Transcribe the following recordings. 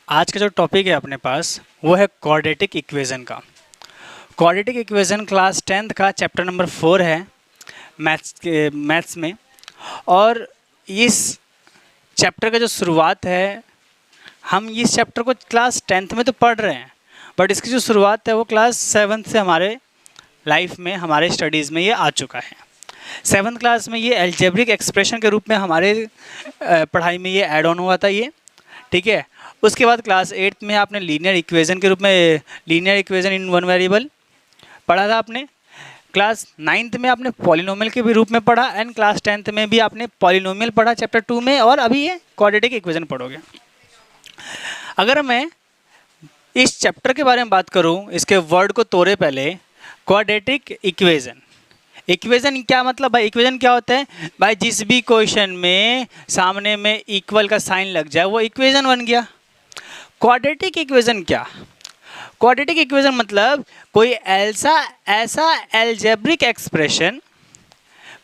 आज का जो टॉपिक है अपने पास वो है क्वाड्रेटिक इक्वेशन का। क्वाड्रेटिक इक्वेशन क्लास 10th का चैप्टर नंबर 4 है मैथ्स में। और इस चैप्टर का जो शुरुआत है, हम इस चैप्टर को क्लास 10th में तो पढ़ रहे हैं, बट इसकी जो शुरुआत है वो क्लास 7th से हमारे लाइफ में, हमारे स्टडीज़ में ये आ चुका है। 7th क्लास में ये एल्जेब्रिक एक्सप्रेशन के रूप में हमारे पढ़ाई में ये ऐड ऑन हुआ था ये, ठीक है। उसके बाद क्लास 8th में आपने लीनियर इक्वेशन के रूप में, linear equation in one variable पढ़ा था आपने। क्लास 9th में आपने पॉलिनोमियल के भी रूप में पढ़ा, एंड क्लास 10th में भी आपने पॉलिनोमियल पढ़ा चैप्टर 2 में, और अभी ये क्वाड्रेटिक इक्वेशन पढ़ोगे। अगर मैं इस चैप्टर के बारे में बात करूं, इसके वर्ड को तोड़े पहले, क्वाड्रेटिक इक्वेशन, इक्वेशन क्या मतलब भाई? इक्वेशन क्या होता है भाई? जिस भी क्वेश्चन में सामने में इक्वल का साइन लग जाए वो इक्वेशन बन गया। क्वाड्रेटिक इक्वेशन क्या? क्वाड्रेटिक इक्वेशन मतलब कोई ऐसा एल्जेब्रिक एक्सप्रेशन,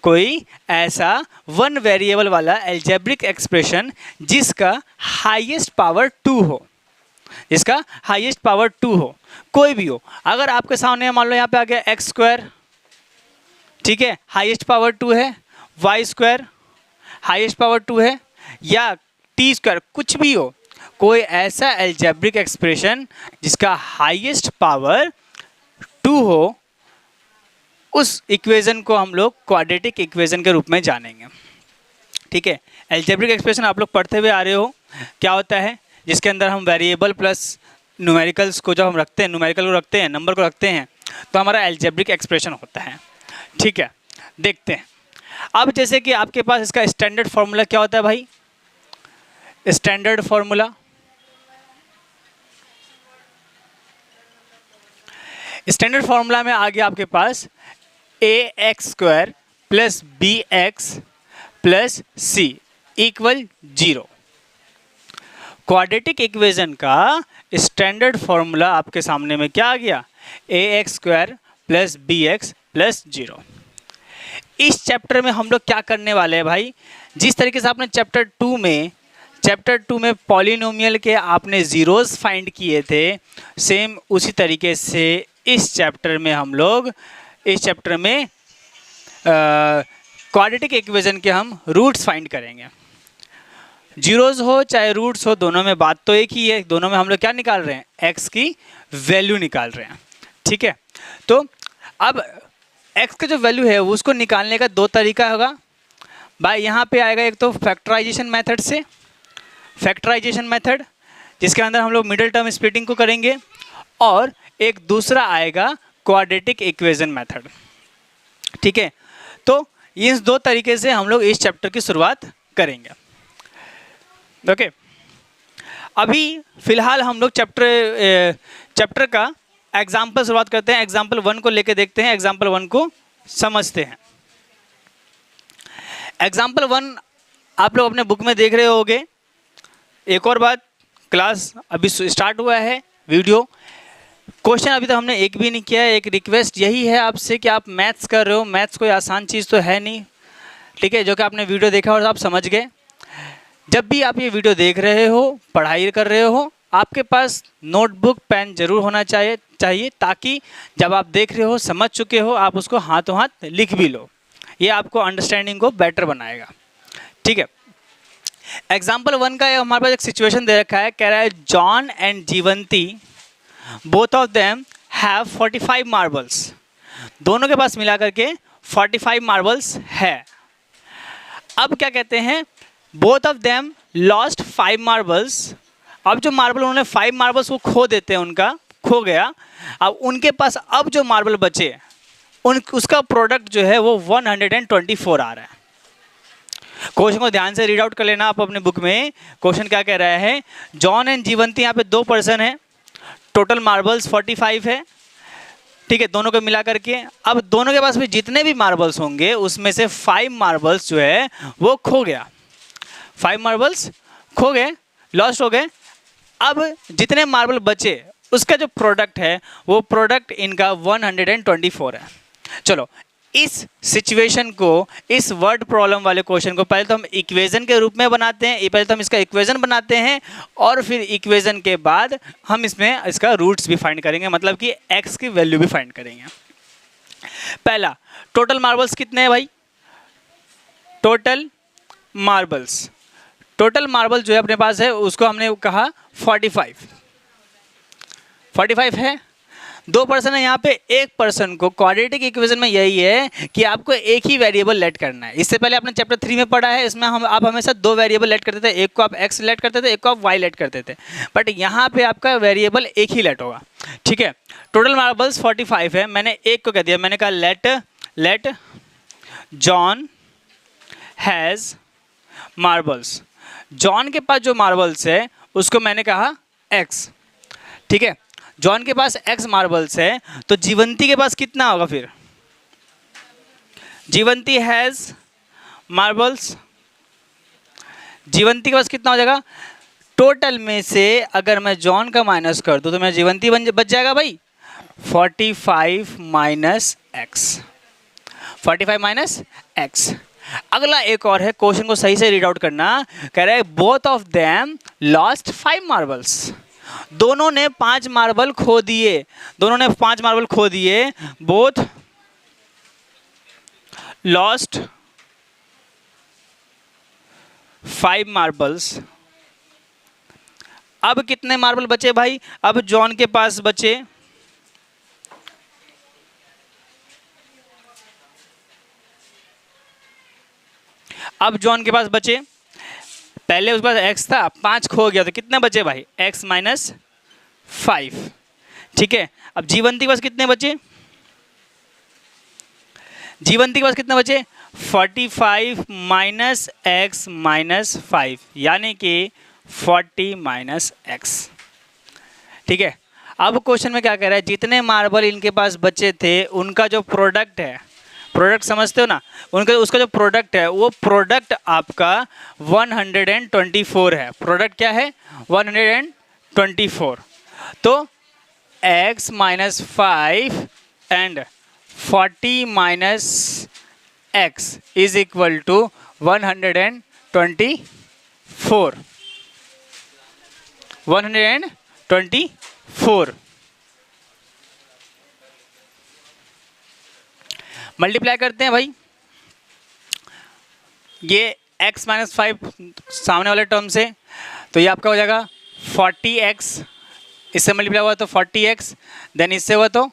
कोई ऐसा वन वेरिएबल वाला एल्जेब्रिक एक्सप्रेशन जिसका हाईएस्ट पावर 2 हो, जिसका हाईएस्ट पावर 2 हो, कोई भी हो। अगर आपके सामने मान लो यहाँ पे आ गया एक्स स्क्वायर, ठीक है, हाईएस्ट पावर 2 है, वाई स्क्वायर हाईएस्ट पावर 2 है, या टी स्क्वायर, कुछ भी हो, कोई ऐसा एल्जेब्रिक एक्सप्रेशन जिसका हाईएस्ट पावर 2 हो, उस इक्वेशन को हम लोग क्वाड्रेटिक इक्वेशन के रूप में जानेंगे, ठीक है। एल्जेब्रिक एक्सप्रेशन आप लोग पढ़ते हुए आ रहे हो, क्या होता है? जिसके अंदर हम वेरिएबल प्लस न्यूमेरिकल्स को जब हम रखते हैं, न्यूमेरिकल को रखते हैं, नंबर को रखते हैं, तो हमारा एल्जेब्रिक एक्सप्रेशन होता है, ठीक है। देखते हैं अब, जैसे कि आपके पास इसका स्टैंडर्ड फॉर्मूला क्या होता है भाई? स्टैंडर्ड फॉर्मूला, स्टैंडर्ड फॉर्मूला में आ गया आपके पास a x square plus b x plus c equal 0। Quadratic equation का स्टैंडर्ड फॉर्मूला आपके सामने में क्या आ गया? A x square plus b x plus 0। इस चैप्टर में हम लोग क्या करने वाले हैं भाई? जिस तरीके से आपने चैप्टर 2 में पॉलिनोमियल के आपने जीरोस फाइंड किए थे, सेम उसी तरीके से इस चैप्टर में हम लोग, इस चैप्टर में क्वाड्रेटिक इक्वेशन के हम रूट्स फाइंड करेंगे। जीरोस हो चाहे रूट्स हो, दोनों में बात तो एक ही है, दोनों में हम लोग क्या निकाल रहे हैं? एक्स की वैल्यू निकाल रहे हैं, ठीक है। तो अब एक्स का जो वैल्यू है उसको निकालने का दो तरीका होगा भाई। यहाँ पे आएगा एक तो फैक्टराइजेशन मेथड से, फैक्टराइजेशन मेथड जिसके अंदर हम लोग मिडिल टर्म स्प्लिटिंग को करेंगे, और एक दूसरा आएगा क्वाड्रेटिक इक्वेशन मेथड, ठीक है। तो इस दो तरीके से हम लोग इस चैप्टर की शुरुआत करेंगे, ओके। अभी फिलहाल हम लोग चैप्टर का एग्जाम्पल शुरुआत करते हैं। एग्जाम्पल 1 को लेके देखते हैं, एग्जाम्पल 1 को समझते हैं। एग्जाम्पल 1 आप लोग अपने बुक में देख रहे होंगे। एक और बात, क्लास अभी स्टार्ट हुआ है, वीडियो क्वेश्चन अभी तक हमने एक भी नहीं किया है। एक रिक्वेस्ट यही है आपसे कि आप मैथ्स कर रहे हो, मैथ्स कोई आसान चीज़ तो है नहीं, ठीक है, जो कि आपने वीडियो देखा और आप समझ गए। जब भी आप ये वीडियो देख रहे हो, पढ़ाई कर रहे हो, आपके पास नोटबुक पेन जरूर होना चाहिए, ताकि जब आप देख रहे हो, समझ चुके हो, आप उसको हाथों हाथ लिख भी लो। ये आपको अंडरस्टैंडिंग को बेटर बनाएगा, ठीक है। एग्जाम्पल 1 का हमारे पास एक सिचुएशन दे रखा है, कह रहा है John and Jeevanti both of them have 45 marbles. दोनों के पास मिला करके 45 मार्बल्स है। अब क्या कहते हैं? Both of them lost 5 marbles. अब जो मार्बल उन्होंने 5 मार्बल्स वो खो देते हैं, उनका खो गया। अब उनके पास अब जो मार्बल बचे उसका प्रोडक्ट जो है वो 124 आ रहा है। क्वेश्चन को ध्यान से रीड आउट कर लेना आप अपने बुक में। क्वेश्चन क्या कह रहा है? जॉन एंड जीवंती, यहाँ पे 2 पर्सन है, टोटल मार्बल्स 45 है, ठीक है, दोनों को मिला करके। अब दोनों के पास भी जितने भी मार्बल्स होंगे उसमें से 5 मार्बल्स जो है वो खो गया, 5 मार्बल्स खो गए, लॉस्ट हो गए। अब जितने मार्बल बचे उसका जो प्रोडक्ट है वो प्रोडक्ट इनका 124 है। चलो इस सिचुएशन को, इस वर्ड प्रॉब्लम वाले क्वेश्चन को पहले तो हम इक्वेशन के रूप में बनाते हैं, पहले तो हम इसका इक्वेशन बनाते हैं और फिर इक्वेशन के बाद हम इसमें इसका रूट्स भी फाइंड करेंगे, मतलब कि x की वैल्यू भी फाइंड करेंगे। पहला, टोटल मार्बल्स कितने हैं भाई? टोटल मार्बल्स, टोटल मार्बल जो है अपने पास है उसको हमने कहा 45 है। 2 पर्सन है यहाँ पे, एक पर्सन को क्वाड्रेटिक इक्वेशन में यही है कि आपको एक ही वेरिएबल लेट करना है। इससे पहले आपने चैप्टर 3 में पढ़ा है, इसमें आप हमेशा 2 वेरिएबल लेट करते थे, एक को आप x लेट करते थे, एक को आप y लेट करते थे, बट यहाँ पे आपका वेरिएबल एक ही लेट होगा। ठीक है, टोटल मार्बल्स 45 है, मैंने एक को कह दिया, मैंने कहा let John has marbles. John के पास जो मार्बल्स है उसको मैंने कहा x। ठीक है, जॉन के पास x मार्बल्स है, तो जीवंती के पास कितना होगा फिर? जीवंती हैज मार्बल्स, जीवंती के पास कितना हो जाएगा? टोटल में से अगर मैं जॉन का माइनस कर दूं तो मेरा जीवंती बच जाएगा भाई 45 माइनस एक्स, 45 माइनस एक्स। अगला एक और है, क्वेश्चन को सही से रीड आउट करना। कह रहा है both of them lost 5 marbles, दोनों ने 5 मार्बल खो दिए, दोनों ने 5 मार्बल खो दिए। Both lost 5 marbles. अब कितने मार्बल बचे भाई? अब जॉन के पास बचे, अब जॉन के पास बचे, पहले उसके पास x था, 5 खो गया, तो कितने बचे भाई? x minus 5। ठीक है, अब जीवंती के पास कितने बचे? जीवंती के पास कितने बचे? 45 माइनस x माइनस 5, यानी कि 40 माइनस x। ठीक है, अब क्वेश्चन में क्या कह रहा है? जितने मार्बल इनके पास बचे थे उनका जो प्रोडक्ट है, प्रोडक्ट समझते हो ना, उनका उसका जो प्रोडक्ट है वो प्रोडक्ट आपका 124 है। प्रोडक्ट क्या है? 124। तो x minus 5 and 40 minus x is equal to 124, 124। Multiply करते हैं भाई, ये x माइनस 5 सामने वाले टर्म से, तो ये आपका हो जाएगा 40x, इससे मल्टीप्लाई हुआ तो 40x, देन इससे हुआ तो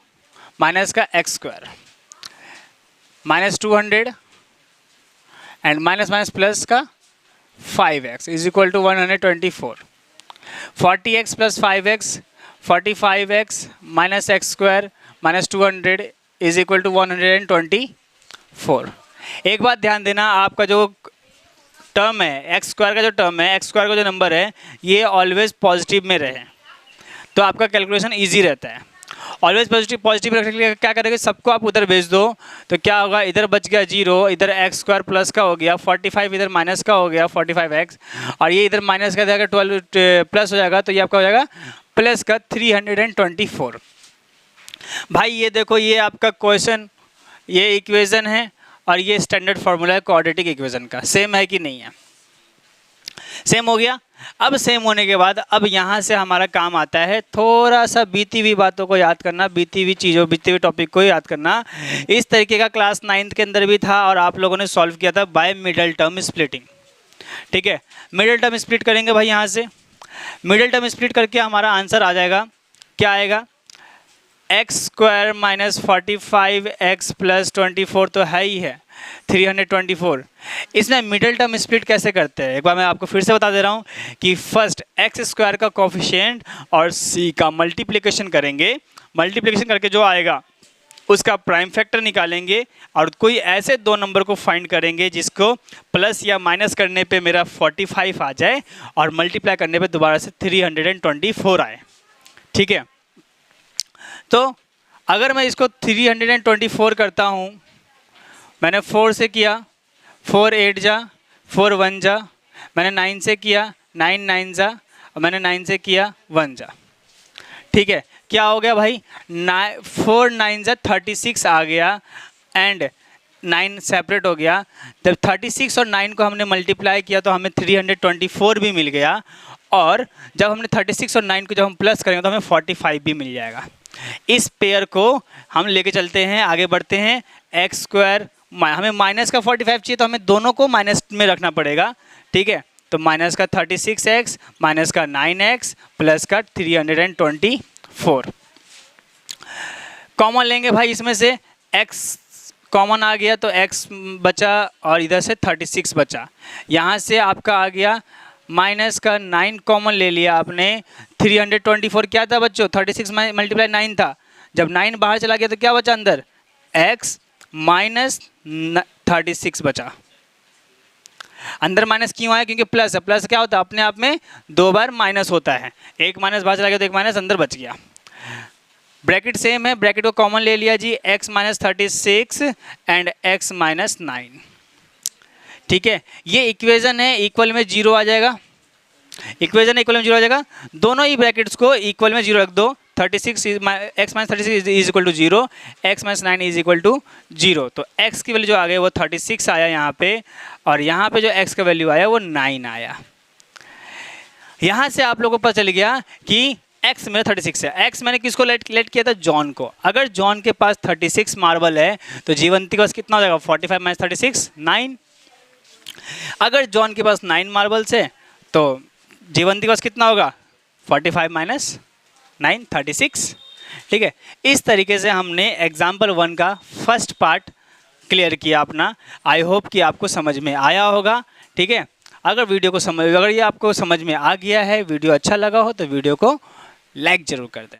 माइनस का x square, minus 200 and minus minus plus का 5x is equal to 124। 40x plus 5x, 45x minus x square minus 200 is equal to 124। एक बात ध्यान देना, आपका जो टर्म है एक्स स्क्वायर का, जो टर्म है एक्स स्क्वायर का जो नंबर है, ये ऑलवेज पॉजिटिव में रहे तो आपका कैलकुलेशन इजी रहता है। ऑलवेज पॉजिटिव रखने के लिए क्या करेंगे? सबको आप उधर भेज दो, तो क्या होगा? इधर बच गया 0, इधर एक्स स्क्वायर प्लस का हो गया 45, इधर माइनस का हो गया 45x, और ये इधर माइनस का जाएगा 12 प्लस हो जाएगा, तो ये आपका हो जाएगा प्लस का 324। भाई ये देखो, ये आपका क्वेश्चन, ये इक्वेशन है और ये स्टैंडर्ड फार्मूला है क्वाड्रेटिक इक्वेशन का। सेम है कि नहीं है? सेम हो गया। अब सेम होने के बाद अब यहाँ से हमारा काम आता है थोड़ा सा बीती हुई बातों को याद करना, बीती हुई चीज़ों, बीते हुए टॉपिक को याद करना। इस तरीके का क्लास 9th के अंदर भी था और आप लोगों ने सॉल्व किया था बाय मिडल टर्म स्प्लिटिंग। ठीक है, मिडल टर्म स्प्लिट करेंगे भाई, यहाँ से मिडल टर्म स्प्लिट करके हमारा आंसर आ जाएगा। क्या आएगा? X square minus 45x plus 24 तो है ही है 324। इसमें मिडल टर्म स्प्लिट कैसे करते हैं? एक बार मैं आपको फिर से बता दे रहा हूँ कि फर्स्ट एक्स स्क्वायर का कोफिशिएंट और सी का मल्टीप्लिकेशन करेंगे, मल्टीप्लिकेशन करके जो आएगा उसका प्राइम फैक्टर निकालेंगे और कोई ऐसे दो नंबर को फाइंड करेंगे जिसको प्लस या माइनस करने पे मेरा 45 आ जाए और मल्टीप्लाई करने पे दोबारा से 324 आए। ठीक है, तो अगर मैं इसको 324 करता हूँ, मैंने 4 से किया, 4 8 जा, 4 1 जा, मैंने 9 से किया, 9 9 जा, और मैंने 9 से किया 1 जा। ठीक है, क्या हो गया भाई? 4 9 जा 36 आ गया एंड 9 सेपरेट हो गया। जब 36 और 9 को हमने मल्टीप्लाई किया तो हमें 324 भी मिल गया, और जब हमने 36 और 9 को जब हम प्लस करेंगे तो हमें 45 भी मिल जाएगा। इस पेयर को हम लेके चलते हैं, आगे बढ़ते हैं। एक्स स्क्वायर, हमें माइनस का 45 चाहिए तो हमें दोनों को माइनस में रखना पड़ेगा, ठीक है। तो माइनस का 36x माइनस का 9x प्लस का 324 कॉमन लेंगे भाई। इसमें से x कॉमन आ गया तो x बचा और इधर से 36 बचा। यहाँ से आपका आ गया माइनस का 9 कॉमन ले लिया आपने। 324 क्या था बच्चों? 36 मल्टीप्लाई 9 था। जब 9 बाहर चला गया तो क्या बचा अंदर? x माइनस 36 बचा। अंदर माइनस क्यों आया? क्योंकि प्लस है। प्लस क्या होता है? अपने आप में 2 बार माइनस होता है। एक माइनस बाहर चला गया तो एक माइनस अंदर बच गया। ब्रैकेट सेम है, ब्रैकेट को कॉमन ले लिया जी। x minus 36 and x minus 9, ठीक है। ये इक्वेशन है, इक्वल में 0 आ जाएगा। इक्वेशन इक्वल में 0 आ जाएगा। दोनों ही ब्रैकेट्स को इक्वल में 0 रख दो। 36 x minus 36 is equal to 0, x minus 9 is equal to 0। तो x की वैल्यू जो आ गई वो 36 आया यहाँ पे, और यहाँ पे जो x का वैल्यू आया वो 9 आया। यहाँ से आप लोगों को पता चल गया कि x मेरा 36 है। x मैंने किसको लेट किया था? जॉन को। अगर जॉन के पास 36 मार्बल है तो जीवंती के पास कितना हो जाएगा? 45 माइनस 36 9। अगर जॉन के पास 9 मार्बल्स है तो जीवंती के पास कितना होगा? 45 माइनस 9 36, ठीक है। इस तरीके से हमने एग्जाम्पल 1 का फर्स्ट पार्ट क्लियर किया अपना। आई होप कि आपको समझ में आया होगा, ठीक है। अगर ये आपको समझ में आ गया है, वीडियो अच्छा लगा हो तो वीडियो को लाइक ज़रूर कर दें।